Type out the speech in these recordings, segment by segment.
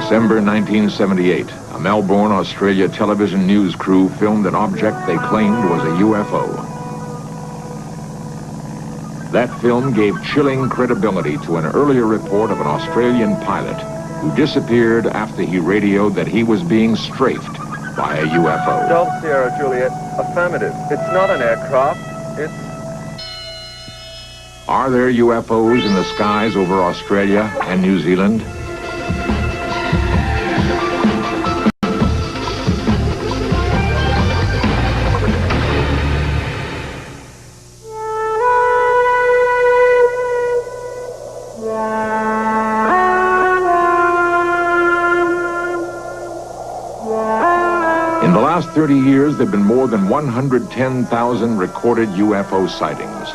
December 1978, a Melbourne, Australia television news crew filmed an object they claimed was a UFO. That film gave chilling credibility to an earlier report of an Australian pilot who disappeared after he radioed that he was being strafed by a UFO. Delta Sierra Juliet, affirmative. It's not an aircraft, it's... Are there UFOs in the skies over Australia and New Zealand? In the last 30 years, there have been more than 110,000 recorded UFO sightings.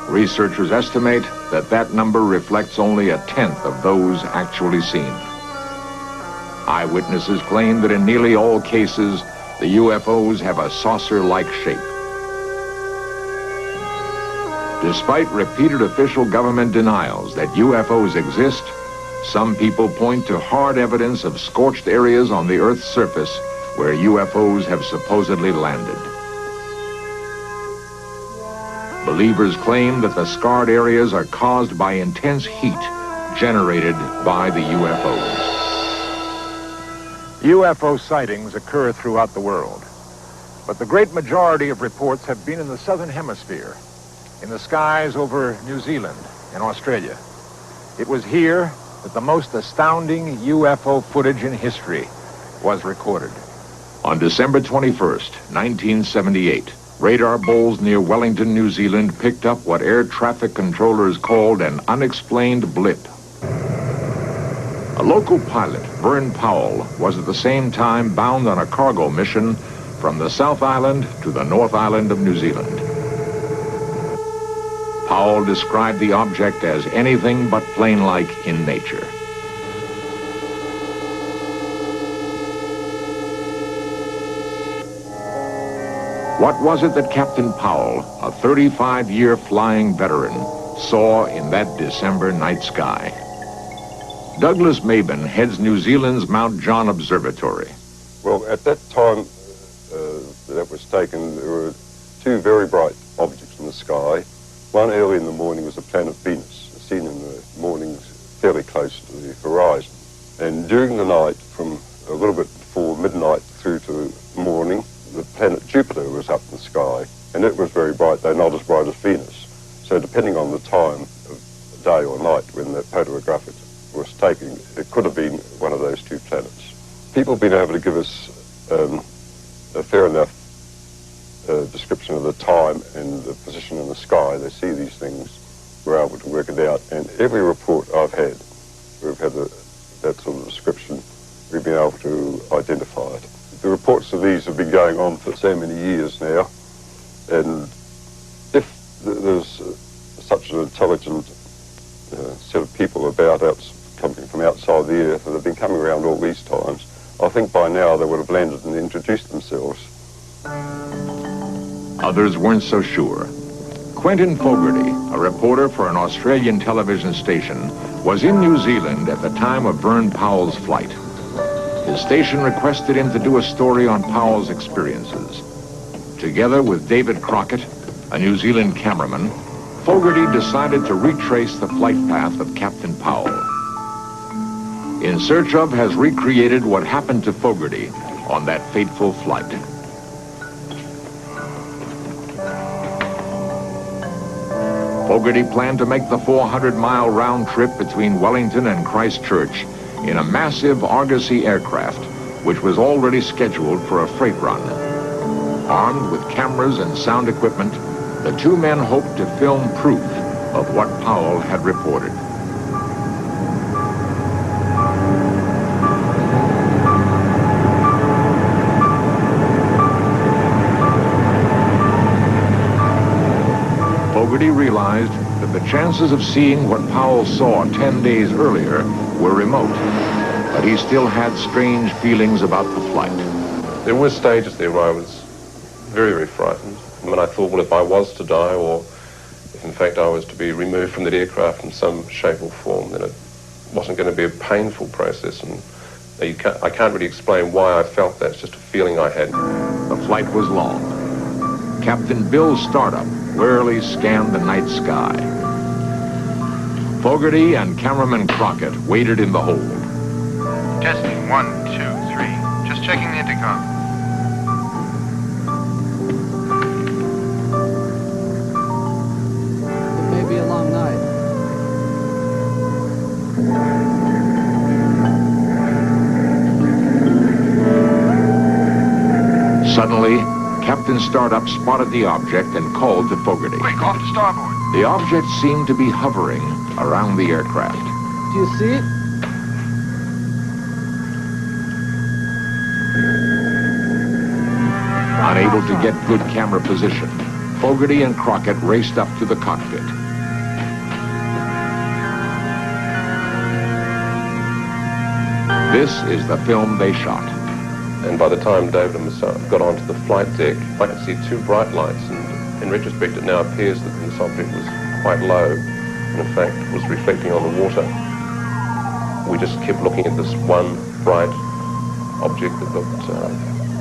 Researchers estimate that that number reflects only a tenth of those actually seen. Eyewitnesses claim that in nearly all cases, the UFOs have a saucer-like shape. Despite repeated official government denials that UFOs exist, some people point to hard evidence of scorched areas on the Earth's surface where UFOs have supposedly landed. Believers claim that the scarred areas are caused by intense heat generated by the UFOs. UFO sightings occur throughout the world, but the great majority of reports have been in the southern hemisphere, in the skies over New Zealand and Australia. It was here that the most astounding UFO footage in history was recorded. On December 21st, 1978, radar bowls near Wellington, New Zealand picked up what air traffic controllers called an unexplained blip. A local pilot, Vern Powell, was at the same time bound on a cargo mission from the South Island to the North Island of New Zealand. Powell described the object as anything but plane-like in nature. What was it that Captain Powell, a 35-year flying veteran, saw in that December night sky? Douglas Maben heads New Zealand's Mount John Observatory. Well, at that time that was taken, there were two very bright objects in the sky. One early in the morning was the planet Venus, seen in the mornings fairly close to the horizon. And during the night, from a little bit before midnight through to morning, the planet Jupiter was up in the sky, and it was very bright, though not as bright as Venus. So depending on the time of day or night when the photograph was taken, it could have been one of those two planets. People have been able to give us a fair enough description of the time and the position in the sky. They see these things, we're able to work it out, and every report I've had, we've had that sort of description, we've been able to identify it. The reports of these have been going on for so many years now, and if there's such an intelligent set of people about coming from outside the Earth that have been coming around all these times, I think by now they would have landed and introduced themselves. Others weren't so sure. Quentin Fogarty, a reporter for an Australian television station, was in New Zealand at the time of Vern Powell's flight. His station requested him to do a story on Powell's experiences. Together with David Crockett, a New Zealand cameraman, Fogarty decided to retrace the flight path of Captain Powell. In Search Of has recreated what happened to Fogarty on that fateful flight. Fogarty planned to make the 400-mile round trip between Wellington and Christchurch in a massive Argosy aircraft, which was already scheduled for a freight run. Armed with cameras and sound equipment, the two men hoped to film proof of what Powell had reported. Fogarty realized that the chances of seeing what Powell saw 10 days earlier were remote, but he still had strange feelings about the flight. There were stages there where I was very, very frightened. And when I thought, well, if I was to die, or if in fact I was to be removed from that aircraft in some shape or form, then it wasn't going to be a painful process, and I can't really explain why I felt that. It's just a feeling I had. The flight was long. Captain Bill Startup warily scanned the night sky. Fogarty and cameraman Crockett waited in the hold. Testing 1, 2, 3. Just checking the intercom. It may be a long night. Suddenly, Captain Startup spotted the object and called to Fogarty. Quick, off to starboard. The object seemed to be hovering around the aircraft. Do you see it? Unable to get good camera position, Fogarty and Crockett raced up to the cockpit. This is the film they shot. And by the time David and myself got onto the flight deck, I could see two bright lights, and in retrospect it now appears that this object was quite low, and in fact was reflecting on the water. We just kept looking at this one bright object that looked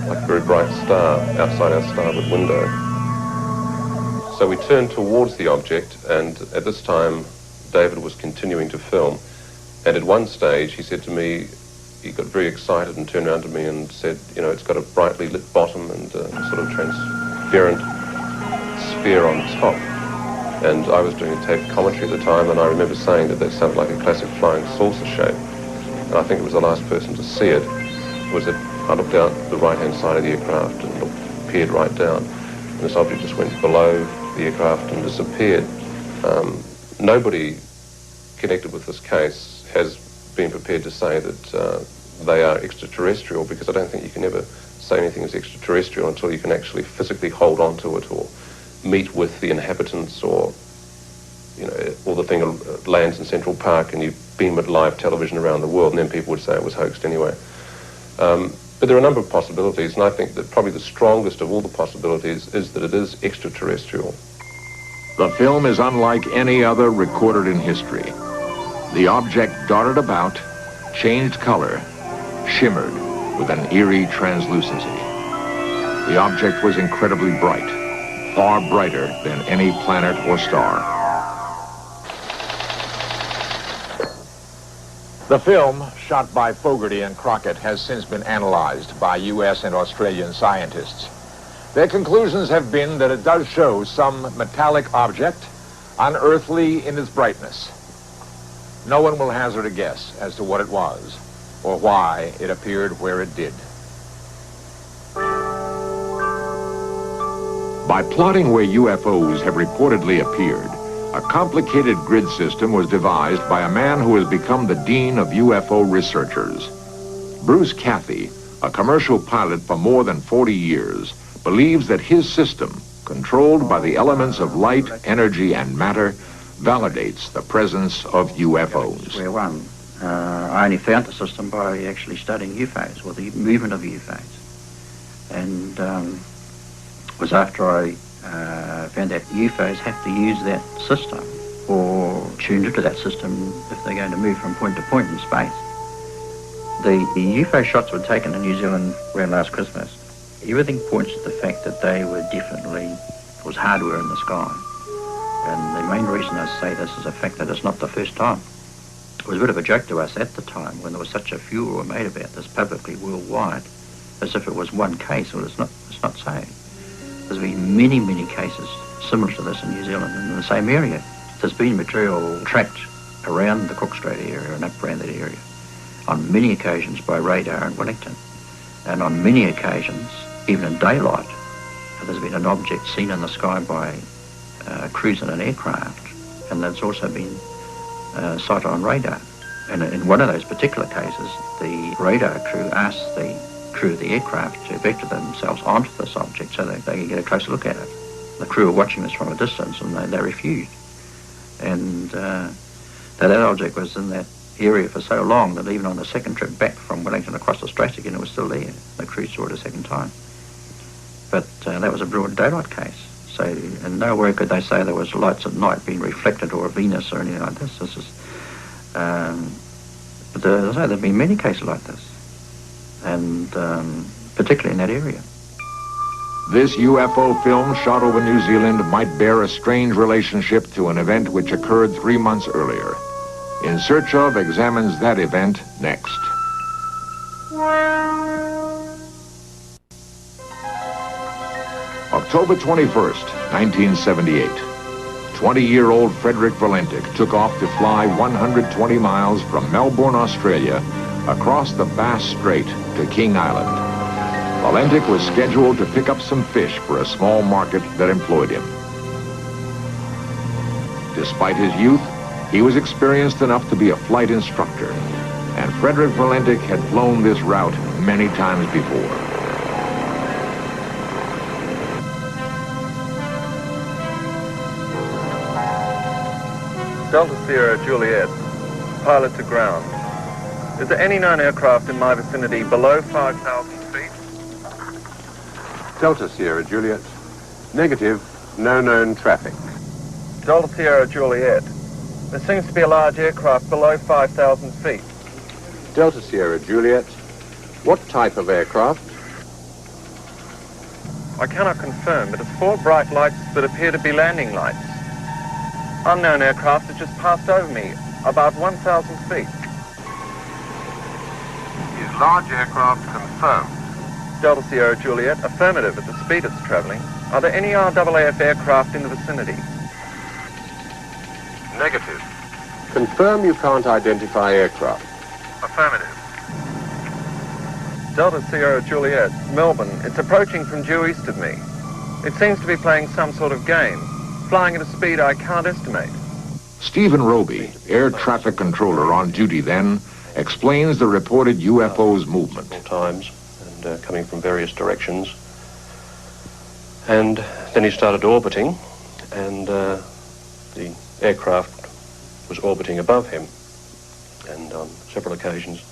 like a very bright star outside our starboard window. So we turned towards the object, and at this time David was continuing to film, and at one stage he said to me, he got very excited and turned around to me and said, you know, it's got a brightly lit bottom and a sort of transparent sphere on top. And I was doing a tape commentary at the time, and I remember saying that sounded like a classic flying saucer shape. And I think it was the last person to see it, was that I looked out the right-hand side of the aircraft and peered right down. And this object just went below the aircraft and disappeared. Nobody connected with this case has been prepared to say that they are extraterrestrial, because I don't think you can ever say anything is extraterrestrial until you can actually physically hold on to it or meet with the inhabitants, or, you know, or the thing lands in Central Park and you beam it live television around the world, and then people would say it was hoaxed anyway. But there are a number of possibilities, and I think that probably the strongest of all the possibilities is that it is extraterrestrial. The film is unlike any other recorded in history. The object darted about, changed color, shimmered with an eerie translucency. The object was incredibly bright, far brighter than any planet or star. The film, shot by Fogarty and Crockett, has since been analyzed by U.S. and Australian scientists. Their conclusions have been that it does show some metallic object, unearthly in its brightness. No one will hazard a guess as to what it was or why it appeared where it did. By plotting where UFOs have reportedly appeared, a complicated grid system was devised by a man who has become the dean of UFO researchers. Bruce Cathy, a commercial pilot for more than 40 years, believes that his system, controlled by the elements of light, energy, and matter, validates the presence of UFOs. Square one. I only found the system by actually studying UFOs, or the movement of UFOs. And it was after I found that UFOs have to use that system, or tuned into that system if they're going to move from point to point in space. The UFO shots were taken in New Zealand around last Christmas. Everything points to the fact that they were definitely, it was hardware in the sky. And the main reason I say this is the fact that it's not the first time. It was a bit of a joke to us at the time when there was such a furor made about this publicly worldwide, as if it was one case. Well, it's not so. There's been many, many cases similar to this in New Zealand and in the same area. There's been material tracked around the Cook Strait area and up around that area on many occasions by radar in Wellington. And on many occasions, even in daylight, there's been an object seen in the sky by crews in an aircraft, and that's also been sighted on radar. And in one of those particular cases, the radar crew asked the crew of the aircraft to vector themselves onto this object so that they could get a closer look at it. The crew were watching this from a distance, and they refused. And that object was in that area for so long that even on the second trip back from Wellington across the Straits again, it was still there. The crew saw it a second time. But that was a broad daylight case. So in nowhere could they say there was lights at night being reflected, or a Venus or anything like this. This is, but there have been many cases like this. and particularly in that area. This UFO film shot over New Zealand might bear a strange relationship to an event which occurred 3 months earlier. In Search Of examines that event next. October 21st, 1978. 20-year-old Frederick Valentic took off to fly 120 miles from Melbourne, Australia, across the Bass Strait to King Island. Valentic was scheduled to pick up some fish for a small market that employed him. Despite his youth, he was experienced enough to be a flight instructor, and Frederick Valentic had flown this route many times before. Delta Sierra Juliet, pilot to ground. Is there any known aircraft in my vicinity below 5,000 feet? Delta Sierra Juliet. Negative, no known traffic. Delta Sierra Juliet. There seems to be a large aircraft below 5,000 feet. Delta Sierra Juliet. What type of aircraft? I cannot confirm, but it's 4 bright lights that appear to be landing lights. Unknown aircraft has just passed over me, about 1,000 feet. Is large aircraft confirmed? Delta Sierra Juliet, affirmative at the speed it's traveling. Are there any RAAF aircraft in the vicinity? Negative. Confirm you can't identify aircraft. Affirmative. Delta Sierra Juliet, Melbourne. It's approaching from due east of me. It seems to be playing some sort of game, flying at a speed I can't estimate. Stephen Roby, air traffic controller on duty then, explains the reported UFO's movement. Times and coming from various directions. And then he started orbiting, and the aircraft was orbiting above him. And on several occasions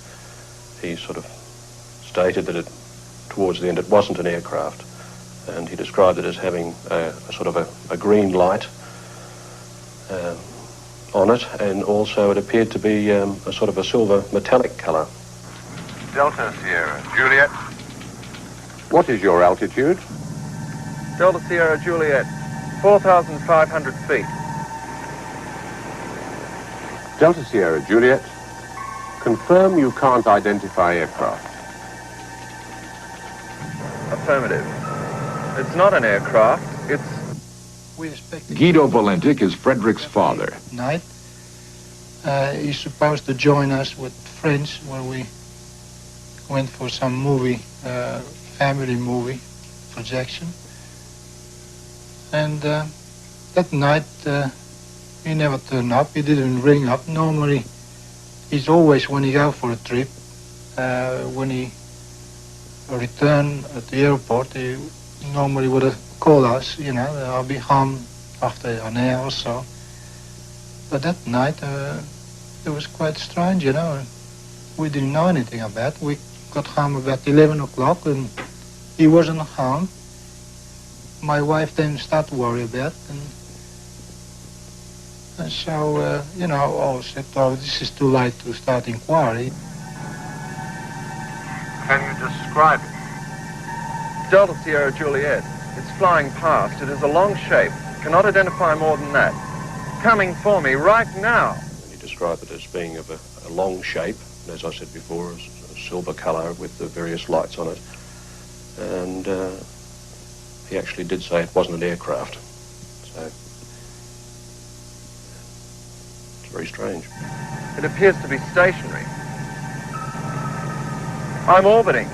he sort of stated that towards the end it wasn't an aircraft, and he described it as having a sort of a green light on it, and also it appeared to be a sort of a silver metallic colour. Delta Sierra Juliet. What is your altitude? Delta Sierra Juliet, 4,500 feet. Delta Sierra Juliet. Confirm you can't identify aircraft. Affirmative. It's not an aircraft, it's... We expected Guido Valentic is Frederick's father. night. He's supposed to join us with friends where we went for some movie, family movie projection. And that night he never turned up. He didn't ring up. Normally, he's always, when he go for a trip, when he return at the airport, he normally would have called us, you know, I'll be home after an hour or so. But that night, it was quite strange, you know. We didn't know anything about it. We got home about 11 o'clock and he wasn't home. My wife then started to worry about it. And so, you know, I said, oh, this is too late to start inquiry. Can you describe it? Delta Sierra Juliet. It's flying past. It is a long shape. Cannot identify more than that. Coming for me right now. He described it as being of a long shape, and as I said before, a silver colour with the various lights on it. And he actually did say it wasn't an aircraft. So it's very strange. It appears to be stationary. I'm orbiting.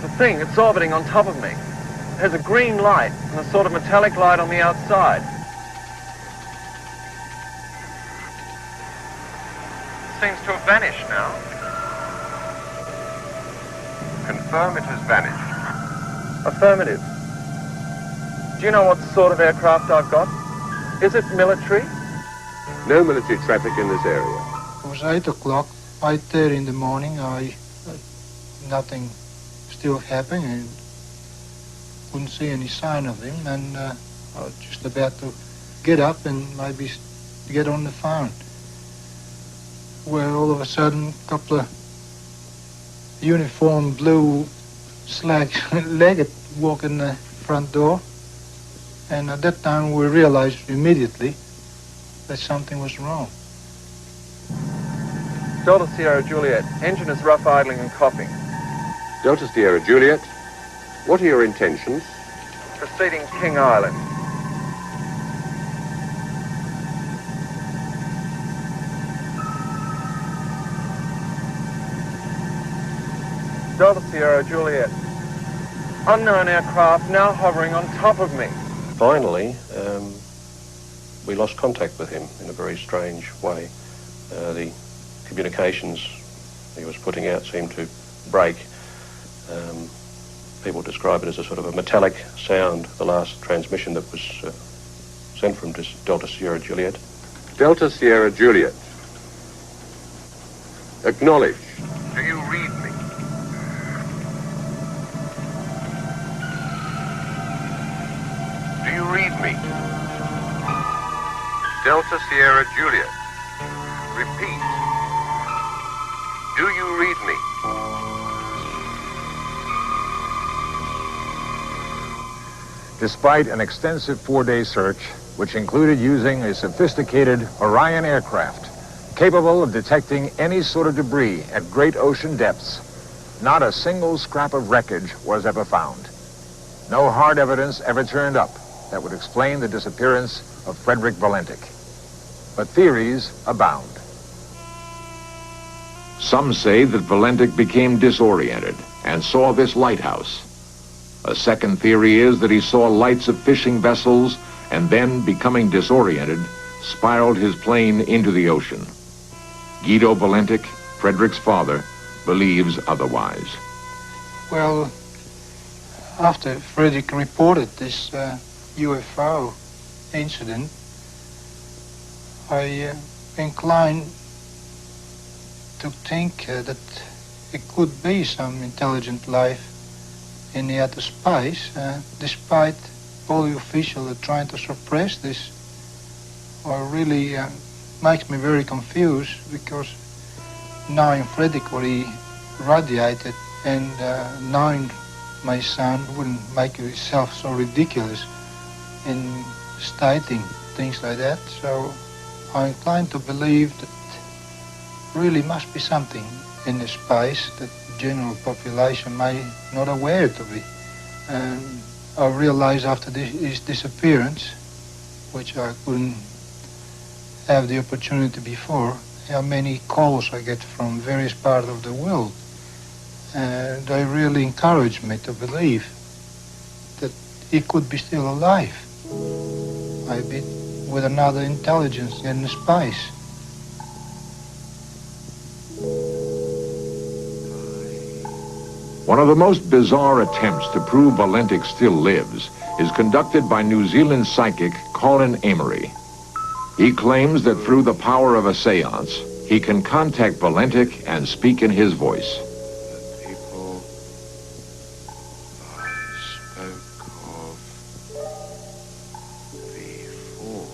The thing, it's orbiting on top of me. It has a green light and a sort of metallic light on the outside. It seems to have vanished now. Confirm it has vanished. Affirmative. Do you know what sort of aircraft I've got? Is it military? No military traffic in this area. It was 8 o'clock, 8:30 in the morning. Nothing still happening and couldn't see any sign of him, and I was just about to get up and maybe get on the phone, where all of a sudden a couple of uniform blue slack-legged walk in the front door. And at that time we realized immediately that something was wrong. Delta Sierra Juliet, engine is rough idling and coughing. Delta Sierra Juliet, what are your intentions? Proceeding King Island. Delta Sierra Juliet. Unknown aircraft now hovering on top of me. Finally, we lost contact with him in a very strange way. The communications he was putting out seemed to break. People describe it as a sort of a metallic sound, the last transmission that was sent from Delta Sierra Juliet. Delta Sierra Juliet. Acknowledge. Do you read me? Do you read me? Delta Sierra Juliet. Repeat. Do you read me? Despite an extensive 4-day search, which included using a sophisticated Orion aircraft capable of detecting any sort of debris at great ocean depths, not a single scrap of wreckage was ever found. No hard evidence ever turned up that would explain the disappearance of Frederick Valentik. But theories abound. Some say that Valentik became disoriented and saw this lighthouse. A second theory is that he saw lights of fishing vessels and then, becoming disoriented, spiraled his plane into the ocean. Guido Valentik, Frederick's father, believes otherwise. Well, after Frederick reported this UFO incident, I inclined to think that it could be some intelligent life in the outer space, despite all the officials are trying to suppress this. Or really makes me very confused, because knowing Frederick what he radiated and knowing my son wouldn't make himself so ridiculous in stating things like that. So I'm inclined to believe that really must be something in the space that the general population may not aware to be. And I realized after his disappearance, which I couldn't have the opportunity before, how many calls I get from various parts of the world. And they really encouraged me to believe that he could be still alive, maybe with another intelligence in the space. One of the most bizarre attempts to prove Valentik still lives is conducted by New Zealand psychic Colin Amory. He claims that through the power of a seance, he can contact Valentik and speak in his voice. The people I spoke of before,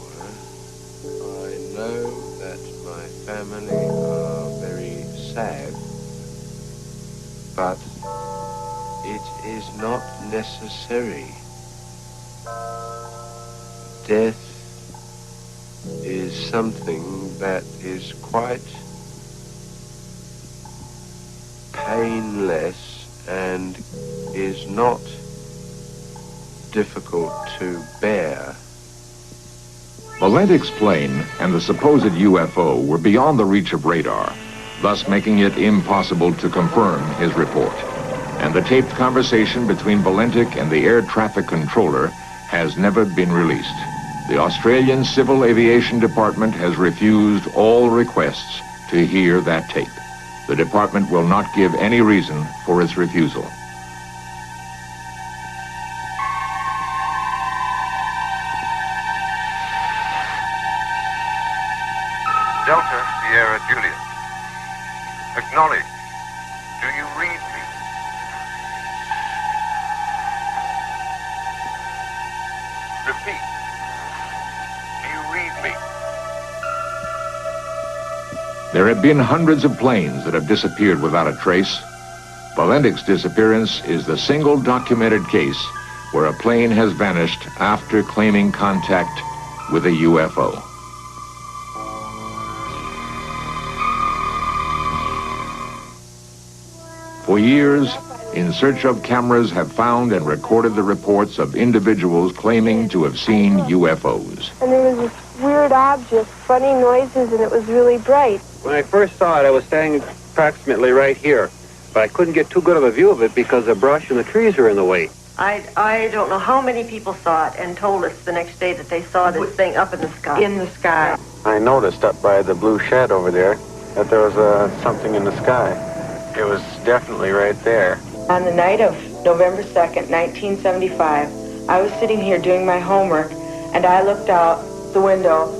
I know that my family are very sad, but it is not necessary. Death is something that is quite painless and is not difficult to bear. Valentik's plane and the supposed UFO were beyond the reach of radar, thus making it impossible to confirm his report. And the taped conversation between Valentik and the air traffic controller has never been released. The Australian Civil Aviation Department has refused all requests to hear that tape. The department will not give any reason for its refusal. Delta Sierra Juliet. Acknowledge. Do you read me? Repeat. Do you read me? There have been hundreds of planes that have disappeared without a trace. Valentich's disappearance is the single documented case where a plane has vanished after claiming contact with a UFO. For years, In Search of cameras have found and recorded the reports of individuals claiming to have seen UFOs. And there was this weird object, funny noises, and it was really bright. When I first saw it, I was standing approximately right here, but I couldn't get too good of a view of it because the brush and the trees are in the way. I don't know how many people saw it and told us the next day that they saw this thing up in the sky. In the sky. I noticed up by the blue shed over there that there was something in the sky. It was definitely right there. On the night of November 2nd, 1975, I was sitting here doing my homework, and I looked out the window,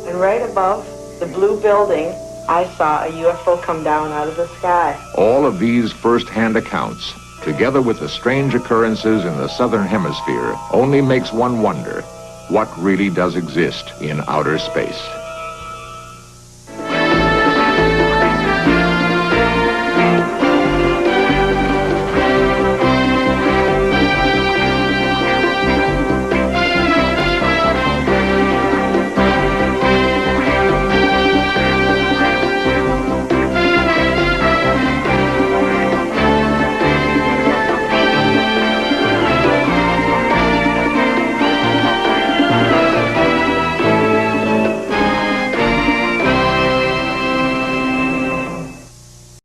and right above the blue building, I saw a UFO come down out of the sky. All of these first-hand accounts, together with the strange occurrences in the southern hemisphere, only makes one wonder what really does exist in outer space.